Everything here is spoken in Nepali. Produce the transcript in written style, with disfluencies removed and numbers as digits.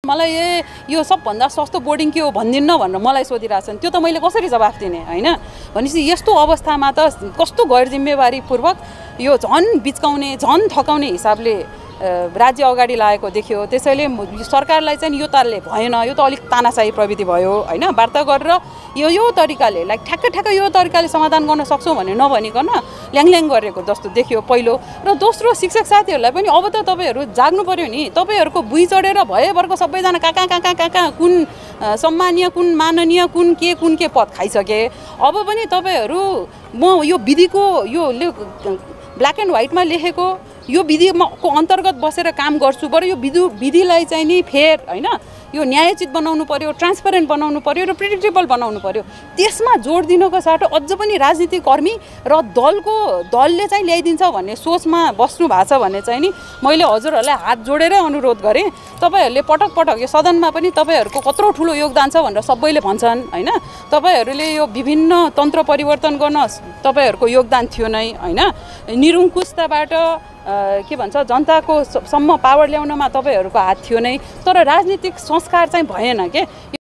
मलाई यो सबभन्दा सस्तो बोर्डिङ के हो भन्दिन्न भनेर मलाई सोधिरहेछन्। त्यो त मैले कसरी जवाफ दिने हैन? भनेपछि यस्तो अवस्थामा त कस्तो गैर जिम्मेवारीपूर्वक यो झन् बिचकाउने झन् थकाउने हिसाबले राज्य अगाडि लागेको देखियो। त्यसैले सरकारलाई चाहिँ यो तालले भएन, यो त अलिक तानाशाही प्रवृत्ति भयो हैन। वार्ता गरेर यो तरिकाले लाइक ठ्याक्क यो तरिकाले समाधान गर्न सक्छौं भने नभनिकन ल्याङल्याङ गरेको जस्तो देखियो पहिलो। र दोस्रो, शिक्षक साथीहरूलाई पनि अब त तपाईहरु जाग्नु पर्यो नि। तपाईहरुको बुई चढेर भएभरको सबैजना कहाँ कुन सम्मानीय, कुन माननीय, कुन के पद खाइसके। अब पनि तपाईहरु म यो विधिको यो ब्ल्याक एन्ड व्हाइटमा लेखेको यो विधिको अन्तर्गत बसेर काम गर्छु। बरु यो विधिलाई चाहिँ नि फेयर हैन, यो न्यायोचित बनाउनु पर्यो, ट्रान्सपेरेन्ट बनाउनु पर्यो र प्रेडिक्टेबल बनाउनु पर्यो। त्यसमा जोड दिनको साटो अझ पनि राजनीतिक कर्मी र दलले चाहिँ ल्याइदिन्छ भन्ने सोचमा बस्नु भएको छ भने चाहिँ नि मैले हजुरहरूलाई हात जोडेरै अनुरोध गरेँ। तपाईहरुले पटक यो सदनमा पनि तपाईहरुको कत्रो ठुलो योगदान छ भनेर सबैले भन्छन् हैन। तपाईहरुले यो विभिन्न तन्त्र परिवर्तन गर्न तपाईहरुको योगदान थियो नै हैन। निरङ्कुशताबाट के भन्छ जनताको सम्म पावर ल्याउनमा तपाईहरुको हात थियो नै। तर राजनीतिक संस्कार चाहिँ भएन के।